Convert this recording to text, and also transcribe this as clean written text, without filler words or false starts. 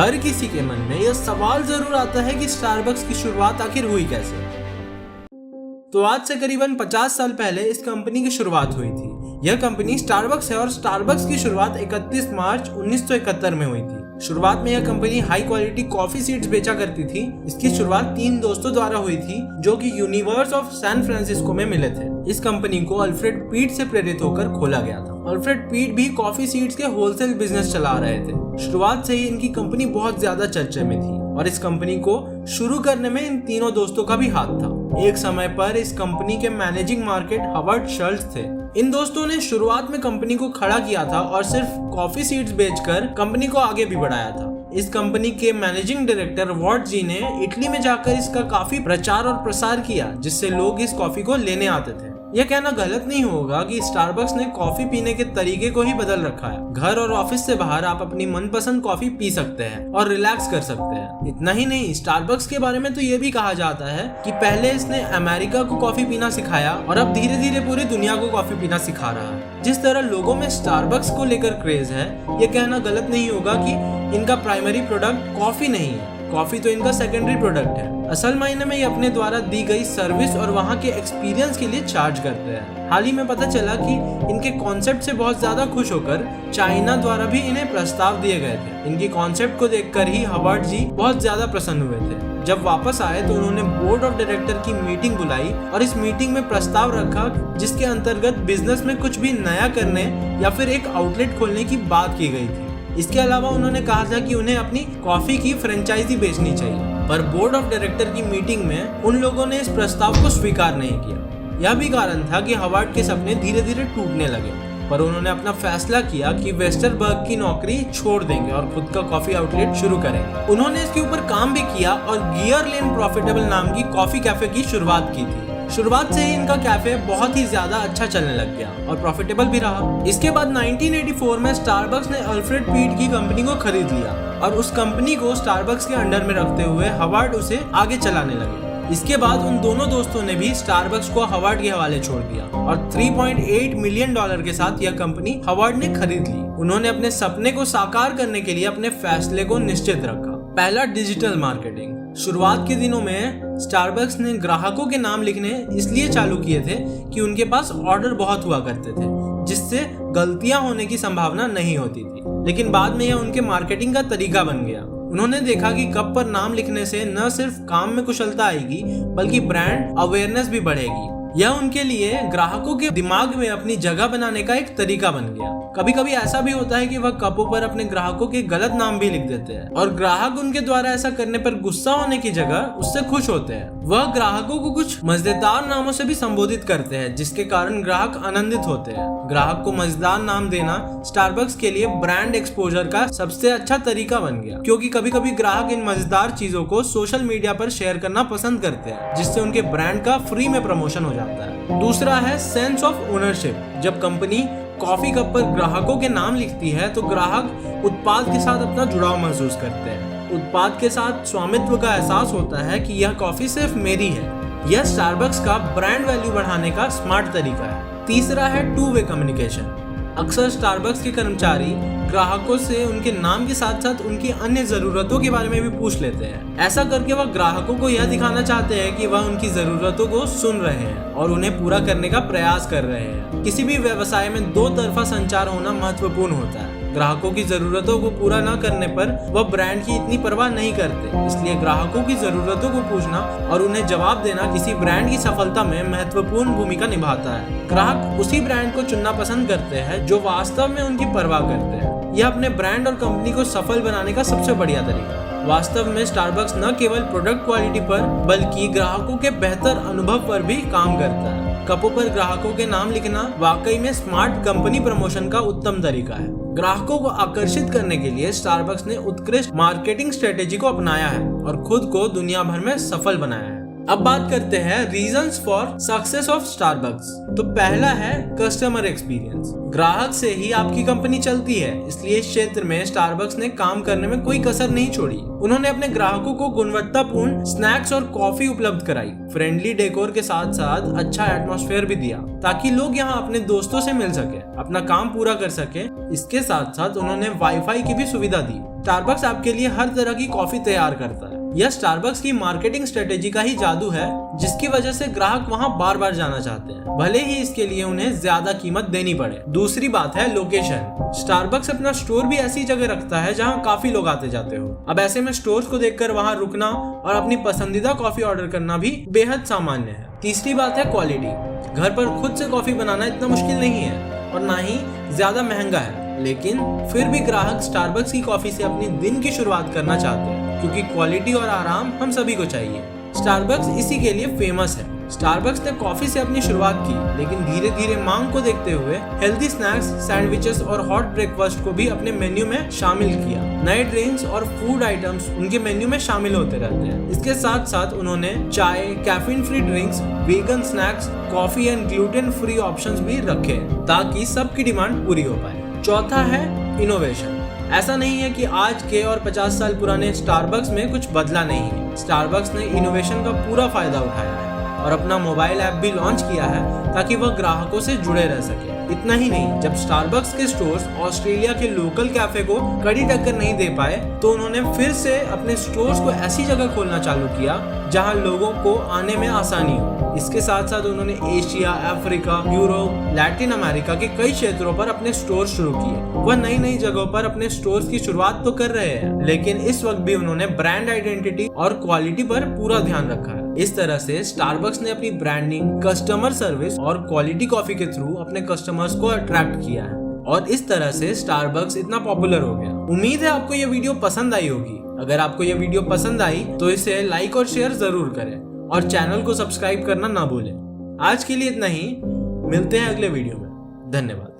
हर किसी के मन में यह सवाल जरूर आता है कि स्टारबक्स की शुरुआत आखिर हुई कैसे। तो आज से करीबन 50 साल पहले इस कंपनी की शुरुआत हुई थी। यह कंपनी स्टारबक्स है और स्टारबक्स की शुरुआत 31 मार्च 1971 में हुई थी। शुरुआत में यह company high quality coffee seeds बेचा करती थी। इसकी शुरुआत 3 दोस्तों द्वारा हुई थी जो कि यूनिवर्स ऑफ सैन फ्रांसिस्को में मिले थे। इस कंपनी को अल्फ्रेड पीट से प्रेरित होकर खोला गया था। अल्फ्रेड पीट भी कॉफी सीड्स के होलसेल बिजनेस चला रहे थे। शुरुआत से ही इनकी कंपनी बहुत ज्यादा चर्चे में थी और इस कंपनी को शुरू करने में इन तीनों दोस्तों का भी हाथ था। एक समय पर इस कंपनी के मैनेजिंग मार्केट हॉवर्ड शल्ट्ज थे। इन दोस्तों ने शुरुआत में कंपनी को खड़ा किया था और सिर्फ कॉफी सीड्स बेचकर कंपनी को आगे भी बढ़ाया था। इस कंपनी के मैनेजिंग डायरेक्टर वॉट जी ने इटली में जाकर इसका काफी प्रचार और प्रसार किया, जिससे लोग इस कॉफी को लेने आते थे। यह कहना गलत नहीं होगा कि स्टारबक्स ने कॉफी पीने के तरीके को ही बदल रखा है। घर और ऑफिस से बाहर आप अपनी मनपसंद कॉफी पी सकते हैं और रिलैक्स कर सकते हैं। इतना ही नहीं, स्टारबक्स के बारे में तो ये भी कहा जाता है कि पहले इसने अमेरिका को कॉफी पीना सिखाया और अब धीरे धीरे पूरी दुनिया को कॉफी पीना सिखा रहा है। जिस तरह लोगों में स्टारबक्स को लेकर क्रेज है, ये कहना गलत नहीं होगा कि इनका प्राइमरी प्रोडक्ट कॉफी नहीं है। कॉफी तो इनका सेकेंडरी प्रोडक्ट है। असल मायने में ये अपने द्वारा दी गई सर्विस और वहाँ के एक्सपीरियंस के लिए चार्ज करते हैं। हाल ही में पता चला कि इनके कॉन्सेप्ट से बहुत ज्यादा खुश होकर चाइना द्वारा भी इन्हें प्रस्ताव दिए गए थे। इनकी कॉन्सेप्ट को देखकर ही हॉवर्ड जी बहुत ज्यादा प्रसन्न हुए थे। जब वापस आए तो उन्होंने बोर्ड ऑफ डायरेक्टर की मीटिंग बुलाई और इस मीटिंग में प्रस्ताव रखा जिसके अंतर्गत बिजनेस में कुछ भी नया करने या फिर एक आउटलेट खोलने की बात की गई थी। इसके अलावा उन्होंने कहा था कि उन्हें अपनी कॉफी की फ्रेंचाइजी बेचनी चाहिए, पर बोर्ड ऑफ डायरेक्टर की मीटिंग में उन लोगों ने इस प्रस्ताव को स्वीकार नहीं किया। यह भी कारण था कि हॉवर्ड के सपने धीरे धीरे टूटने लगे, पर उन्होंने अपना फैसला किया कि वेस्टरबर्ग की नौकरी छोड़ देंगे और खुद का कॉफी आउटलेट शुरू करेंगे। उन्होंने इसके ऊपर काम भी किया और गियर लेन प्रॉफिटेबल नाम की कॉफी कैफे की शुरुआत की थी। शुरुआत से ही इनका कैफे बहुत ही ज्यादा अच्छा चलने लग गया और प्रॉफिटेबल भी रहा। इसके बाद 1984 में स्टारबक्स ने अल्फ्रेड पीट की कंपनी को खरीद लिया और उस कंपनी को स्टारबक्स के अंडर में रखते हुए हॉवर्ड उसे आगे चलाने लगे। इसके बाद उन दोनों दोस्तों ने भी स्टारबक्स को हॉवर्ड के हवाले छोड़ दिया और $3.8 मिलियन के साथ यह कंपनी हॉवर्ड ने खरीद ली। उन्होंने अपने सपने को साकार करने के लिए अपने फैसले को निश्चित रखा। पहला, डिजिटल मार्केटिंग। शुरुआत के दिनों में स्टारबक्स ने ग्राहकों के नाम लिखने इसलिए चालू किए थे कि उनके पास ऑर्डर बहुत हुआ करते थे, जिससे गलतियां होने की संभावना नहीं होती थी। लेकिन बाद में यह उनके मार्केटिंग का तरीका बन गया। उन्होंने देखा कि कप पर नाम लिखने से न सिर्फ काम में कुशलता आएगी बल्कि ब्रांड अवेयरनेस भी बढ़ेगी। यह उनके लिए ग्राहकों के दिमाग में अपनी जगह बनाने का एक तरीका बन गया। कभी कभी ऐसा भी होता है कि वह कपों पर अपने ग्राहकों के गलत नाम भी लिख देते हैं और ग्राहक उनके द्वारा ऐसा करने पर गुस्सा होने की जगह उससे खुश होते हैं। वह ग्राहकों को कुछ मजेदार नामों से भी संबोधित करते हैं, जिसके कारण ग्राहक आनंदित होते हैं। ग्राहक को मजेदार नाम देना स्टारबक्स के लिए ब्रांड एक्सपोजर का सबसे अच्छा तरीका बन गया, क्योंकि कभी कभी ग्राहक इन मजेदार चीजों को सोशल मीडिया पर शेयर करना पसंद करते हैं, जिससे उनके ब्रांड का फ्री में प्रमोशन हो जाता है। दूसरा है सेंस ऑफ ओनरशिप। जब कंपनी कॉफी कप पर ग्राहकों के नाम लिखती है तो ग्राहक उत्पाद के साथ अपना जुड़ाव महसूस करते हैं। उत्पाद के साथ स्वामित्व का एहसास होता है कि यह कॉफी सिर्फ मेरी है। यह स्टारबक्स का ब्रांड वैल्यू बढ़ाने का स्मार्ट तरीका है। तीसरा है टू वे कम्युनिकेशन। अक्सर स्टारबक्स के कर्मचारी ग्राहकों से उनके नाम के साथ साथ उनकी अन्य जरूरतों के बारे में भी पूछ लेते हैं। ऐसा करके वह ग्राहकों को यह दिखाना चाहते हैं कि वह उनकी जरूरतों को सुन रहे हैं और उन्हें पूरा करने का प्रयास कर रहे हैं। किसी भी व्यवसाय में दो तरफा संचार होना महत्वपूर्ण होता है। ग्राहकों की जरूरतों को पूरा न करने पर वह ब्रांड की इतनी परवाह नहीं करते, इसलिए ग्राहकों की जरूरतों को पूछना और उन्हें जवाब देना किसी ब्रांड की सफलता में महत्वपूर्ण भूमिका निभाता है। ग्राहक उसी ब्रांड को चुनना पसंद करते हैं जो वास्तव में उनकी परवाह करते हैं। यह अपने ब्रांड और कंपनी को सफल बनाने का सबसे बढ़िया तरीका है। वास्तव में स्टारबक्स न केवल प्रोडक्ट क्वालिटी पर बल्कि ग्राहकों के बेहतर अनुभव पर भी काम करता है। कपों पर ग्राहकों के नाम लिखना वाकई में स्मार्ट कंपनी प्रमोशन का उत्तम तरीका है। ग्राहकों को आकर्षित करने के लिए स्टारबक्स ने उत्कृष्ट मार्केटिंग स्ट्रेटेजी को अपनाया है और खुद को दुनिया भर में सफल बनाया है। अब बात करते हैं reasons for success of Starbucks. तो पहला है कस्टमर एक्सपीरियंस। ग्राहक से ही आपकी कंपनी चलती है, इसलिए इस क्षेत्र में स्टारबक्स ने काम करने में कोई कसर नहीं छोड़ी। उन्होंने अपने ग्राहकों को गुणवत्तापूर्ण स्नैक्स और कॉफी उपलब्ध कराई, फ्रेंडली डेकोर के साथ साथ अच्छा एटमॉस्फेयर भी दिया ताकि लोग यहाँ अपने दोस्तों से मिल सके, अपना काम पूरा कर सके। इसके साथ साथ उन्होंने वाईफाई की भी सुविधा दी। स्टारबक्स आपके लिए हर तरह की कॉफी तैयार करता है। यह स्टारबक्स की मार्केटिंग स्ट्रेटेजी का ही जादू है, जिसकी वजह से ग्राहक वहां बार बार जाना चाहते हैं, भले ही इसके लिए उन्हें ज्यादा कीमत देनी पड़े। दूसरी बात है लोकेशन। स्टारबक्स अपना स्टोर भी ऐसी जगह रखता है जहां काफी लोग आते जाते हो। अब ऐसे में स्टोर्स को देखकर वहां रुकना और अपनी पसंदीदा कॉफी ऑर्डर करना भी बेहद सामान्य है। तीसरी बात है क्वालिटी। घर पर खुद से कॉफी बनाना इतना मुश्किल नहीं है और ना ही ज्यादा महंगा है, लेकिन फिर भी ग्राहक स्टारबक्स की कॉफी से अपने दिन की शुरुआत करना चाहते हैं, क्योंकि क्वालिटी और आराम हम सभी को चाहिए। स्टारबक्स इसी के लिए फेमस है। स्टारबक्स ने कॉफी से अपनी शुरुआत की, लेकिन धीरे धीरे मांग को देखते हुए हेल्दी स्नैक्स, सैंडविचेस और हॉट ब्रेकफास्ट को भी अपने मेन्यू में शामिल किया। नए ड्रिंक्स और फूड आइटम्स उनके मेन्यू में शामिल होते रहते हैं। इसके साथ साथ उन्होंने चाय, caffeine free drinks, vegan snacks, coffee and gluten free options भी रखे ताकि सबकी डिमांड पूरी हो पाए। चौथा है इनोवेशन। ऐसा नहीं है कि आज के और 50 साल पुराने स्टारबक्स में कुछ बदला नहीं है। स्टारबक्स ने इनोवेशन का पूरा फायदा उठाया है और अपना मोबाइल ऐप भी लॉन्च किया है ताकि वह ग्राहकों से जुड़े रह सके। इतना ही नहीं, जब स्टारबक्स के स्टोर्स ऑस्ट्रेलिया के लोकल कैफे को कड़ी टक्कर नहीं दे पाए, तो उन्होंने फिर से अपने स्टोर्स को ऐसी जगह खोलना चालू किया जहां लोगों को आने में आसानी हो। इसके साथ साथ उन्होंने Asia, Africa, Europe, Latin America के कई क्षेत्रों पर अपने स्टोर शुरू किए। वह नई नई जगहों पर अपने स्टोर्स की शुरुआत तो कर रहे हैं, लेकिन इस वक्त भी उन्होंने ब्रांड आइडेंटिटी और क्वालिटी पर पूरा ध्यान रखा है। इस तरह से स्टारबक्स ने अपनी ब्रांडिंग, कस्टमर सर्विस और क्वालिटी कॉफी के थ्रू अपने कस्टमर्स को अट्रैक्ट किया है और इस तरह से स्टारबक्स इतना पॉपुलर हो गया। उम्मीद है आपको ये वीडियो पसंद आई होगी। अगर आपको ये वीडियो पसंद आई तो इसे लाइक और शेयर जरूर करें और चैनल को सब्सक्राइब करना ना भूलें। आज के लिए इतना ही, मिलते हैं अगले वीडियो में। धन्यवाद।